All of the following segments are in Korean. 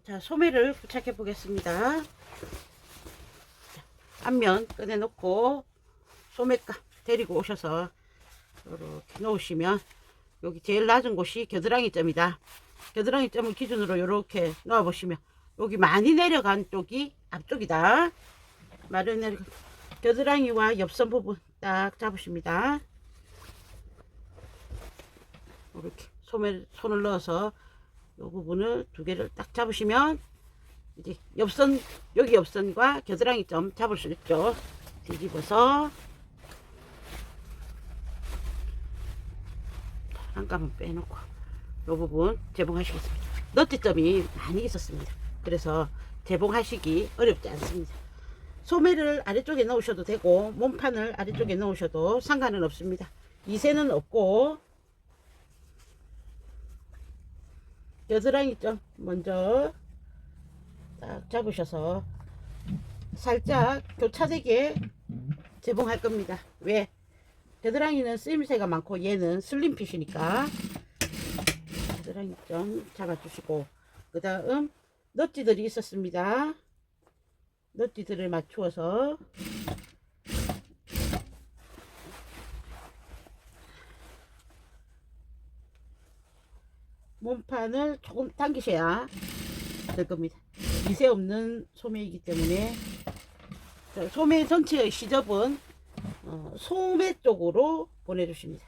자, 소매를 부착해 보겠습니다. 앞면 꺼내 놓고 소매가 데리고 오셔서 이렇게 놓으시면 여기 제일 낮은 곳이 겨드랑이 점이다. 겨드랑이 점을 기준으로 이렇게 넣어 보시면 여기 많이 내려간 쪽이 앞쪽이다. 많이 내려간 겨드랑이와 옆선 부분 딱 잡으십니다. 이렇게 손을 넣어서 이 부분을 두 개를 딱 잡으시면 이제 옆선, 여기 옆선과 겨드랑이 점 잡을 수 있죠. 뒤집어서 한 깜은 빼놓고 이 부분 재봉하시겠습니다. 너트점이 많이 있었습니다. 그래서 재봉하시기 어렵지 않습니다. 소매를 아래쪽에 넣으셔도 되고 몸판을 아래쪽에 넣으셔도 상관은 없습니다. 이새는 없고 겨드랑이 점 먼저 딱 잡으셔서 살짝 교차되게 재봉할 겁니다. 왜? 겨드랑이는 쓰임새가 많고 얘는 슬림핏이니까 겨드랑이 점 잡아주시고 그 다음 너티들이 있었습니다. 너티들을 맞추어서 몸판을 조금 당기셔야 될 겁니다. 미세 없는 소매이기 때문에 소매 전체의 시접은 소매 쪽으로 보내주십니다.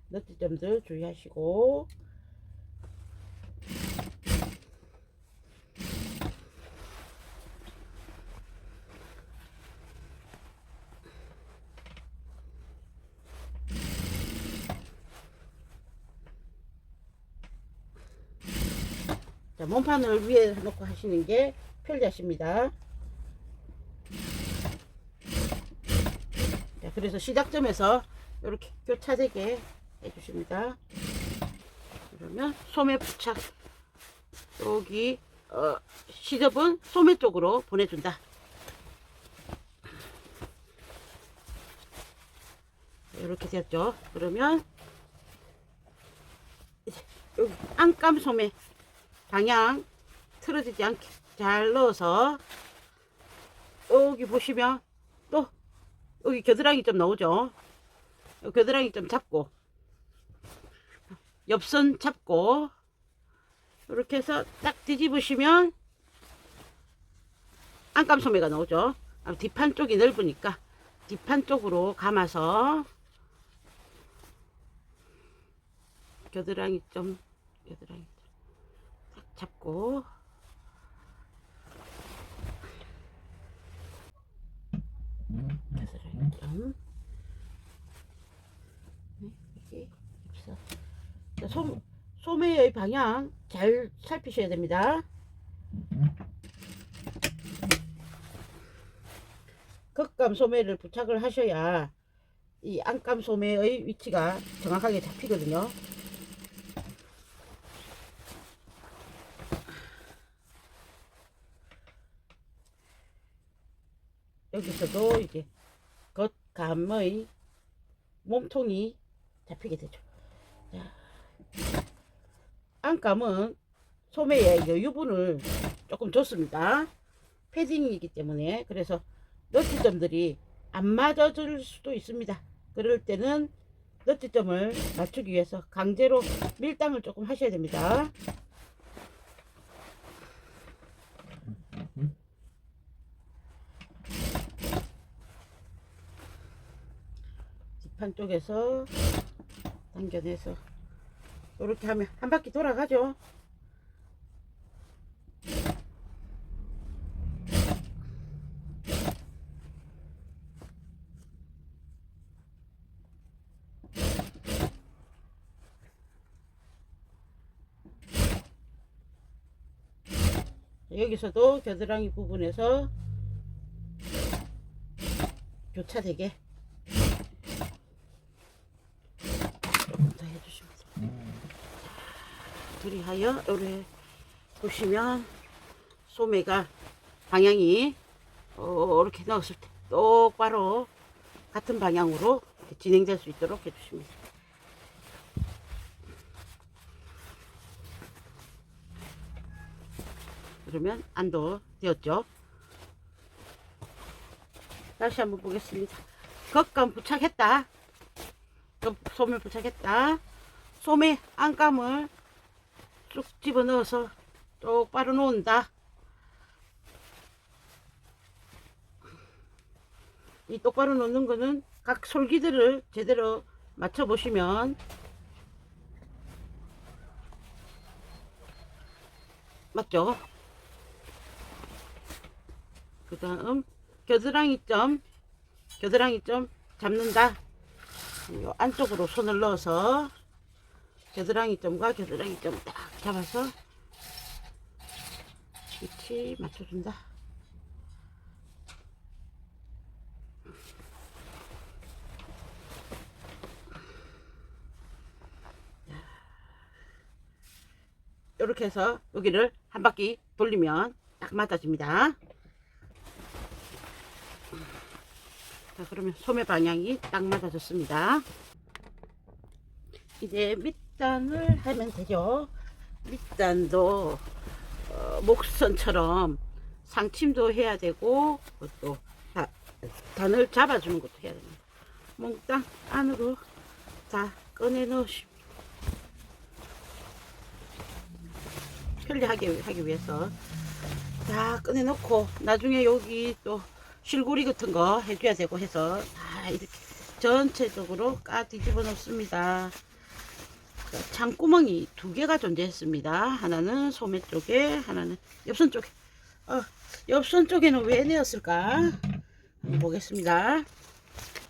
너트점들 주의하시고 자, 몸판을 위에 놓고 하시는 게 편리하십니다. 자, 그래서 시작점에서 이렇게 교차되게 해주십니다. 그러면 소매 부착 여기 시접은 소매 쪽으로 보내준다. 이렇게 됐죠. 그러면 이제 여기 안감 소매 방향 틀어지지 않게 잘 넣어서 여기 보시면 또 여기 겨드랑이 좀 나오죠. 겨드랑이 좀 잡고 옆선 잡고 이렇게 해서 딱 뒤집으시면 안감 소매가 나오죠. 뒷판 쪽이 넓으니까 뒷판 쪽으로 감아서 겨드랑이 좀 딱 잡고 겨드랑이 좀 이렇게 입서 소매의 방향 잘 살피셔야 됩니다. 겉감 소매를 부착을 하셔야 이 안감 소매의 위치가 정확하게 잡히거든요. 여기서도 이제 겉감의 몸통이 잡히게 되죠. 자, 안감은 소매에 여유분을 조금 줬습니다. 패딩이기 때문에. 그래서 너트점들이 안 맞아줄 수도 있습니다. 그럴 때는 너트점을 맞추기 위해서 강제로 밀당을 조금 하셔야 됩니다. 뒷판 쪽에서 당겨내서 이렇게 하면 한 바퀴 돌아가죠. 여기서도 겨드랑이 부분에서 교차되게 조금 더 해주시면 그리하여 요래 보시면 소매가 방향이 이렇게 넣었을 때 똑바로 같은 방향으로 진행될 수 있도록 해주십니다. 그러면 안도 되었죠. 다시 한번 보겠습니다. 겉감 부착했다. 소매 부착했다. 소매 안감을 쭉 집어넣어서 똑바로 놓는다. 이 똑바로 놓는 거는 각 솔기들을 제대로 맞춰 보시면 맞죠? 그 다음 겨드랑이 점 잡는다. 요 안쪽으로 손을 넣어서 겨드랑이 점과 겨드랑이 점 딱 잡아서 위치 맞춰준다. 이렇게 해서 여기를 한 바퀴 돌리면 딱 맞아집니다. 자, 그러면 소매 방향이 딱 맞아졌습니다. 이제 밑단을 하면 되죠. 밑단도 목선처럼 상침도 해야 되고 또 단을 잡아주는 것도 해야 됩니다. 몽땅 안으로 다 꺼내 넣으시면 편리하게 하기 위해서 다 꺼내 놓고 나중에 여기 또 실고리 같은 거 해줘야 되고 해서 다 이렇게 전체적으로 까 뒤집어 놓습니다. 창구멍이 두 개가 존재했습니다. 하나는 소매 쪽에, 하나는 옆선 쪽에. 옆선 쪽에는 왜 내었을까? 한번 보겠습니다.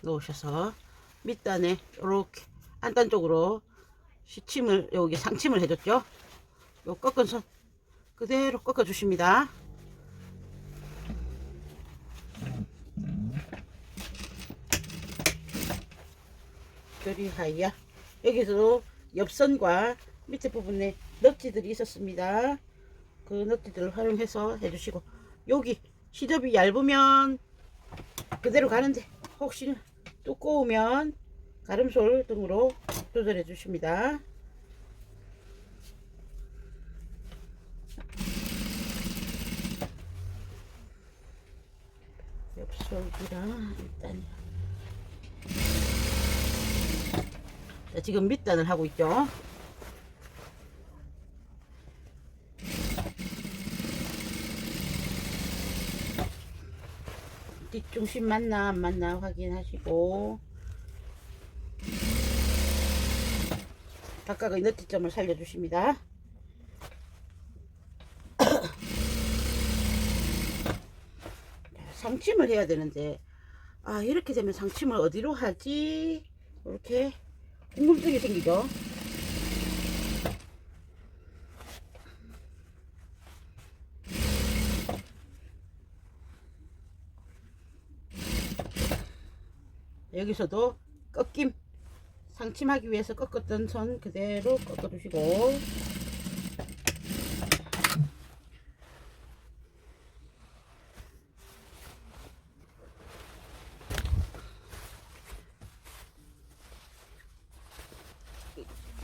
넣으셔서 밑단에 이렇게 안단 쪽으로 시침을, 여기 상침을 해줬죠. 요 꺾은 선 그대로 꺾어 주십니다. 그리하여 여기서 옆선과 밑에 부분에 넛지들이 있었습니다. 그 넛지들을 활용해서 해주시고, 여기 시접이 얇으면 그대로 가는데 혹시 두꺼우면 가름솔 등으로 조절해 주십니다. 옆솔이랑 일단 자, 지금 밑단을 하고 있죠. 뒷중심 맞나 안 맞나 확인하시고 각각의 너트점을 살려주십니다. 상침을 해야 되는데 이렇게 되면 상침을 어디로 하지? 이렇게 궁금증이 생기죠. 여기서도 꺾임, 상침하기 위해서 꺾었던 선 그대로 꺾어 주시고,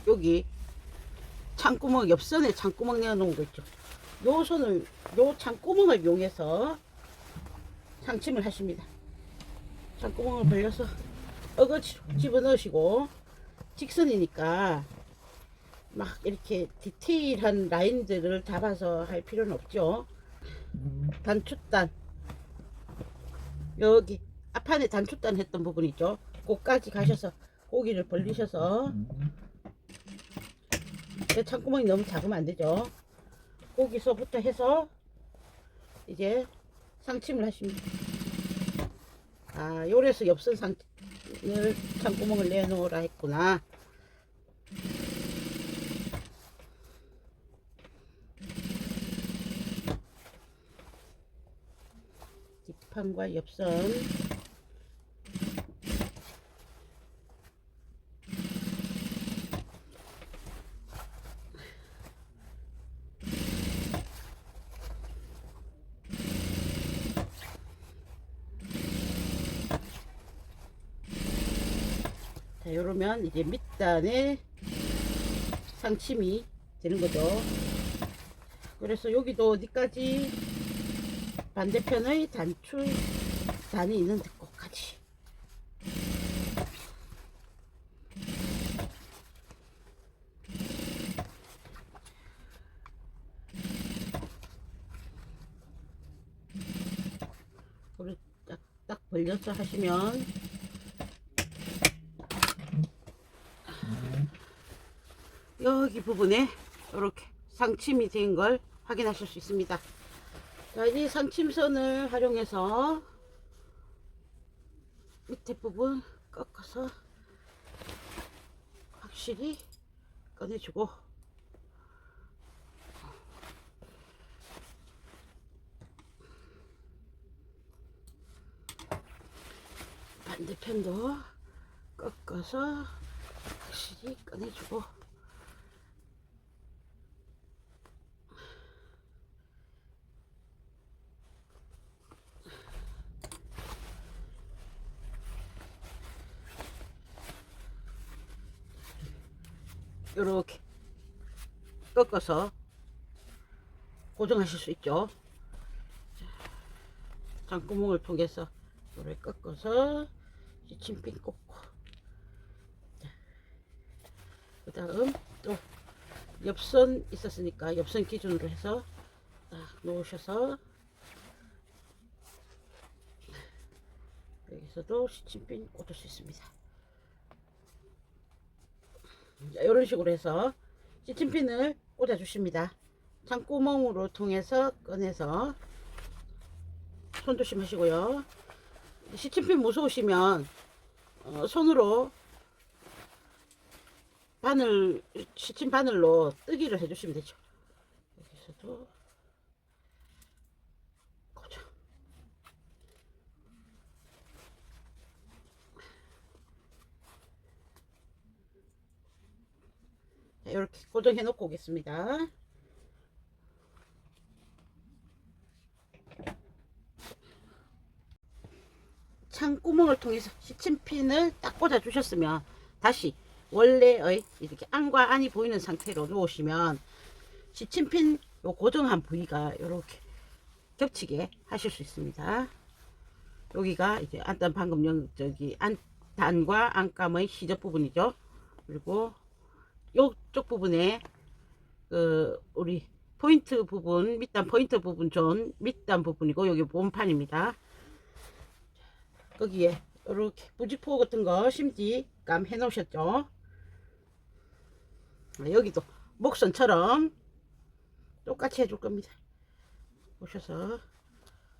여기 창구멍, 옆선에 창구멍 내어 놓은 거 있죠. 요 손을, 요 창구멍을 이용해서 상침을 하십니다. 창구멍을 벌려서 어거지로 집어넣으시고, 직선이니까 막 이렇게 디테일한 라인들을 잡아서 할 필요는 없죠. 단추단, 여기 앞판에 단추단 했던 부분 있죠. 거기까지 가셔서 고기를 벌리셔서, 창구멍이 너무 작으면 안 되죠. 거기서부터 해서 이제 상침을 하십니다. 요래서 옆선 상을 창구멍을 내놓으라 했구나. 뒷판과 옆선 이러면 이제 밑단에 상침이 되는 거죠. 그래서 여기도 어디까지 반대편의 단추 단이 있는 데까지 딱 벌려서 하시면 여기 부분에 이렇게 상침이 된 걸 확인하실 수 있습니다. 자, 이 상침선을 활용해서 밑에 부분 꺾어서 확실히 꺼내주고, 반대편도 꺾어서 확실히 꺼내주고, 이렇게 꺾어서 고정하실 수 있죠. 장구멍을 통해서 이렇게 꺾어서 시침핀 꽂고, 그 다음 또 옆선 있었으니까 옆선 기준으로 해서 딱 놓으셔서 여기서도 시침핀 꽂을 수 있습니다. 자, 이런 식으로 해서 시침핀을 꽂아 주십니다. 창구멍으로 통해서 꺼내서 손 조심하시고요. 시침핀 무서우시면 손으로 바늘, 시침 바늘로 뜨기를 해주시면 되죠. 여기서도 고정. 자, 이렇게 고정해 놓고 오겠습니다. 창구멍을 통해서 시침핀을 딱 꽂아 주셨으면 다시 원래의 이렇게 안과 안이 보이는 상태로 놓으시면 시침핀 요 고정한 부위가 이렇게 겹치게 하실 수 있습니다. 여기가 이제 안단 방금 저기 안단과 안감의 시접 부분이죠. 그리고 요쪽 부분에 그 우리 포인트 부분, 밑단 포인트 부분 존 밑단 부분이고, 여기 몸판입니다. 거기에 이렇게 부직포 같은 거 심지감 해 놓으셨죠. 여기도 목선처럼 똑같이 해줄 겁니다. 보셔서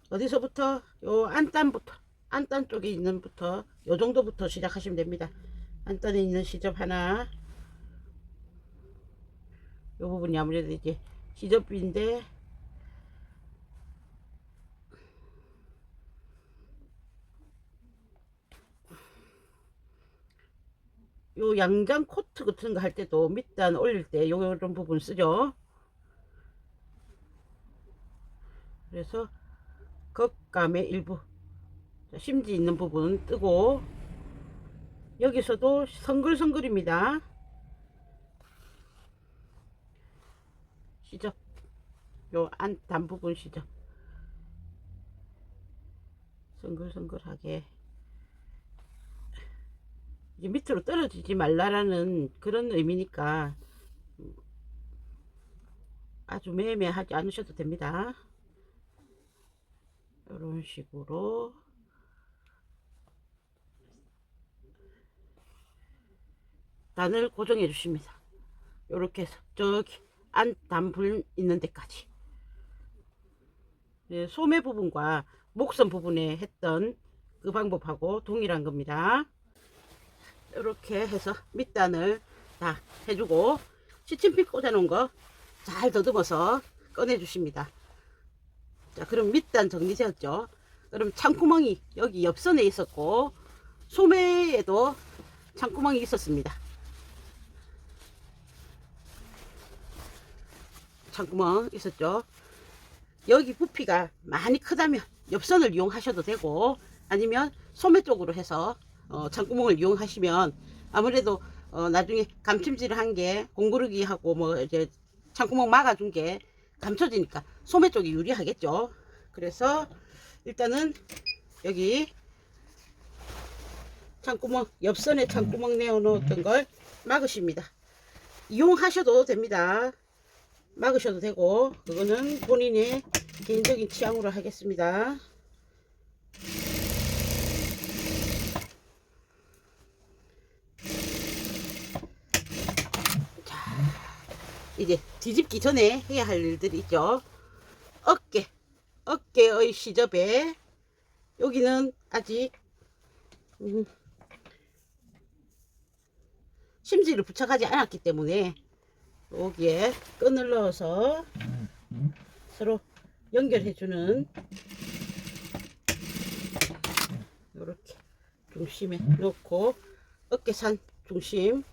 어디서부터 요 안단부터, 안단 쪽에 있는 부터 요 정도부터 시작하시면 됩니다. 안단에 있는 시접 하나, 요 부분이 아무래도 이제 시접인데 요 양장 코트 같은 거 할 때도 밑단 올릴 때 요런 부분 쓰죠. 그래서 겉감의 일부 심지 있는 부분 뜨고, 여기서도 성글성글입니다. 시접 요 안단 부분 시접 성글성글하게, 이제 밑으로 떨어지지 말라라는 그런 의미니까 아주 매매하지 않으셔도 됩니다. 이런 식으로 단을 고정해 주십니다. 이렇게 해서 저기 안단불 있는 데까지, 소매 부분과 목선 부분에 했던 그 방법하고 동일한 겁니다. 이렇게 해서 밑단을 다 해주고, 시침핀 꽂아 놓은 거 잘 더듬어서 꺼내 주십니다. 자, 그럼 밑단 정리되었죠. 그럼 창구멍이 여기 옆선에 있었고, 소매에도 창구멍이 있었습니다. 창구멍 있었죠. 여기 부피가 많이 크다면 옆선을 이용하셔도 되고, 아니면 소매 쪽으로 해서 창구멍을 이용하시면 아무래도 나중에 감침질을 한 게 공구르기하고 뭐 이제 창구멍 막아준 게 감춰지니까 소매 쪽이 유리하겠죠. 그래서 일단은 여기 창구멍, 옆선에 창구멍 내어 놓았던 걸 막으십니다. 이용하셔도 됩니다. 막으셔도 되고, 그거는 본인의 개인적인 취향으로 하겠습니다. 자, 이제 뒤집기 전에 해야 할 일들이 있죠. 어깨의 시접에 여기는 아직 심지를 부착하지 않았기 때문에 여기에 끈을 넣어서 서로 연결해주는 이렇게 중심에 넣고 어깨산 중심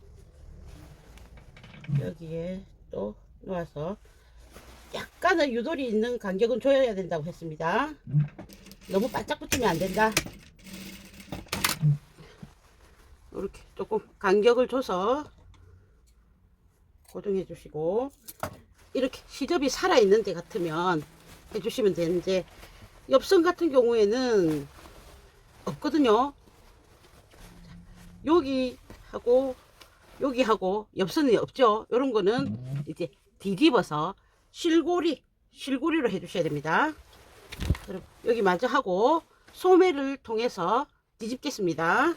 여기에 또 놓아서 약간의 유돌이 있는 간격은 줘야 된다고 했습니다. 너무 바짝 붙이면 안 된다. 이렇게 조금 간격을 줘서 고정해 주시고, 이렇게 시접이 살아있는 데 같으면 해주시면 되는데 옆선 같은 경우에는 없거든요. 여기하고 옆선이 없죠. 이런 거는 이제 뒤집어서 실고리로 해주셔야 됩니다. 그럼 여기 마저 하고 소매를 통해서 뒤집겠습니다.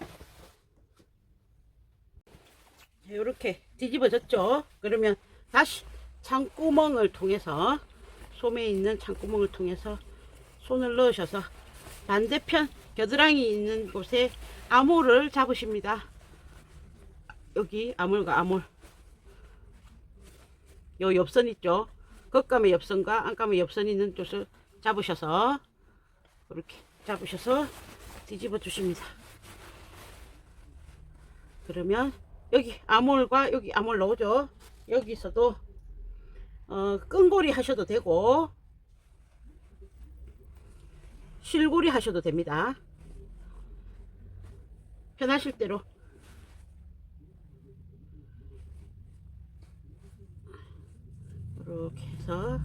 이렇게 뒤집어졌죠. 그러면 다시 창구멍을 통해서, 소매에 있는 창구멍을 통해서 손을 넣으셔서 반대편 겨드랑이 있는 곳에 아몰을 잡으십니다. 여기 아몰과 아몰, 요 옆선 있죠. 겉감의 옆선과 안감의 옆선 있는 쪽을 잡으셔서 이렇게 잡으셔서 뒤집어 주십니다. 그러면 여기 아몰과 여기 아몰 나오죠. 여기서도 끈고리 하셔도 되고 실고리 하셔도 됩니다. 편하실 대로. 이렇게 해서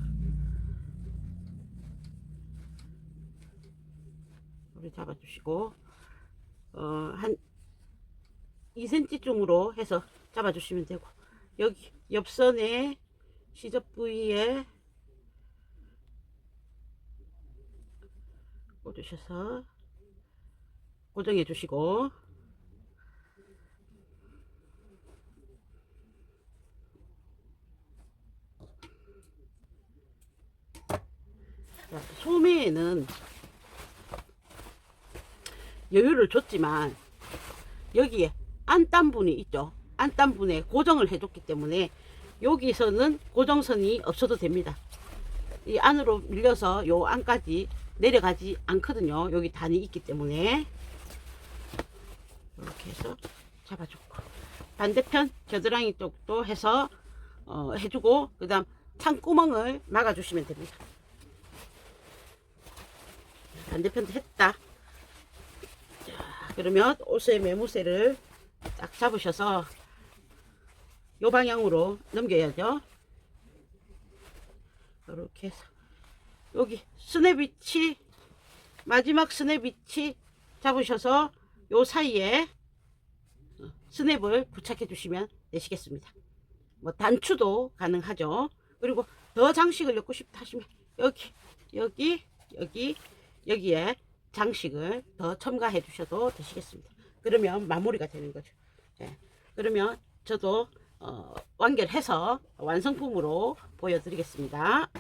우리 잡아주시고 한 2cm쯤으로 해서 잡아주시면 되고, 여기 옆선에 시접 부위에 꽂으셔서 고정해 주시고, 소매에는 여유를 줬지만 여기에 안단분이 있죠. 안단분에 고정을 해줬기 때문에 여기서는 고정선이 없어도 됩니다. 이 안으로 밀려서 요 안까지 내려가지 않거든요. 여기 단이 있기 때문에. 이렇게 해서 잡아주고, 반대편 겨드랑이 쪽도 해서 해주고, 그 다음 창구멍을 막아주시면 됩니다. 반대편도 했다. 자, 그러면 옷의 매무새를 딱 잡으셔서 요 방향으로 넘겨야죠. 이렇게 해서 여기 스냅 위치, 마지막 스냅 위치 잡으셔서 요 사이에 스냅을 부착해 주시면 되시겠습니다. 뭐 단추도 가능하죠. 그리고 더 장식을 넣고 싶다 하시면 여기에 장식을 더 첨가해 주셔도 되시겠습니다. 그러면 마무리가 되는 거죠. 네. 그러면 저도 완결해서 완성품으로 보여드리겠습니다.